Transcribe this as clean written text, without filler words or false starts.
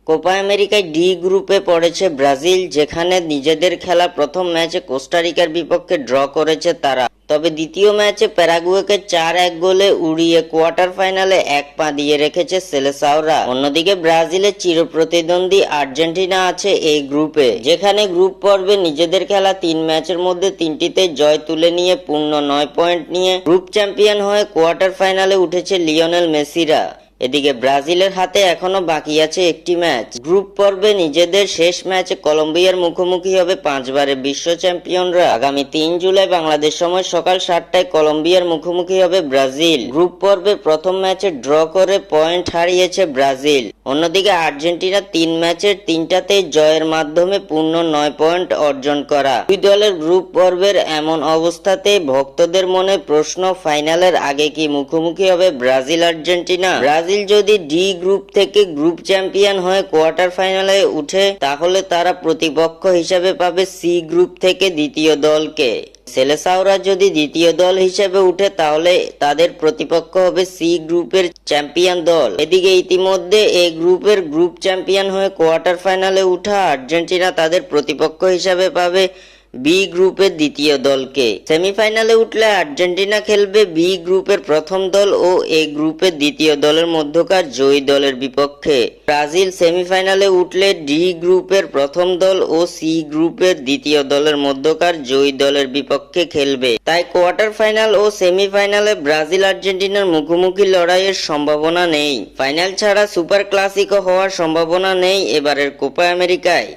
Copa আমেরিকায় D গ্রুপে পড়েছে ব্রাজিল, যেখানে নিজেদের খেলা প্রথম ম্যাচে কোস্টারিকার বিপক্ষে ড্র করেছে তারা। তবে দ্বিতীয় ম্যাচে প্যারাগুয়েকে 4-1 গোলে উড়িয়ে কোয়ার্টার ফাইনালে এক পা দিয়ে রেখেছে সেলেসাওরা। অন্যদিকে ব্রাজিলের চিরপ্রতিদ্বন্দ্বী আর্জেন্টিনা আছে এই গ্রুপে, যেখানে গ্রুপ পর্বে নিজেদের খেলা 3 ম্যাচের মধ্যে 3টিতে জয় তুলে নিয়ে পূর্ণ 9 পয়েন্ট নিয়ে গ্রুপ চ্যাম্পিয়ন হয়ে কোয়ার্টার ফাইনালে উঠেছে লিওনেল মেসিরা। এদিকে ব্রাজিলের হাতে এখনো বাকি আছে একটি ম্যাচ। গ্রুপ পর্বে নিজেদের শেষ ম্যাচে কলম্বিয়ার মুখোমুখি হবে 5 বারের বিশ্ব চ্যাম্পিয়নরা। আগামী 3 জুলাই বাংলাদেশ সময় সকাল 7টায় কলম্বিয়ার মুখোমুখি হবে ব্রাজিল। গ্রুপ পর্বে প্রথম ম্যাচে ড্র করে পয়েন্ট হারিয়েছে ব্রাজিল। অন্যদিকে আর্জেন্টিনা 3 ম্যাচের 3টাতেই জয়ের মাধ্যমে পূর্ণ 9 পয়েন্ট অর্জন করা। দুই দলের গ্রুপ পর্বের এমন অবস্থাতে ভক্তদের মনে প্রশ্ন, ফাইনালের আগে কি মুখোমুখি হবে ব্রাজিল আর্জেন্টিনা? ব্রাজিল যদি ডি গ্রুপ থেকে গ্রুপ চ্যাম্পিয়ন হয়ে কোয়ার্টার ফাইনালে উঠে, তাহলে তারা প্রতিপক্ষ হিসেবে পাবে সি গ্রুপ থেকে দ্বিতীয় দলকে। সেলেসাওরা যদি দ্বিতীয় দল হিসেবে উঠে, তাহলে তাদের প্রতিপক্ষ হবে সি গ্রুপের চ্যাম্পিয়ন দল। এদিকে ইতিমধ্যে এই গ্রুপের গ্রুপ চ্যাম্পিয়ন হয়ে কোয়ার্টার ফাইনালে উঠা আর্জেন্টিনা তাদের প্রতিপক্ষ হিসেবে পাবে বি গ্রুপের দ্বিতীয় দলকে। সেমিফাইনালে উঠলে আর্জেন্টিনা খেলবে বি গ্রুপের প্রথম দল ও এ গ্রুপের দ্বিতীয় দলের মধ্যকার জয়ী দলের বিপক্ষে। ব্রাজিল সেমিফাইনালে উঠলে ডি গ্রুপের প্রথম দল ও সি গ্রুপের দ্বিতীয় দলের মধ্যকার জয়ী দলের বিপক্ষে খেলবে। তাই কোয়ার্টার ফাইনাল ও সেমিফাইনালে ব্রাজিল আর্জেন্টিনার মুখোমুখি লড়াইয়ের সম্ভাবনা নেই। ফাইনাল ছাড়া সুপার ক্লাসিকো হওয়ার সম্ভাবনা নেই এবারের কোপা আমেরিকায়।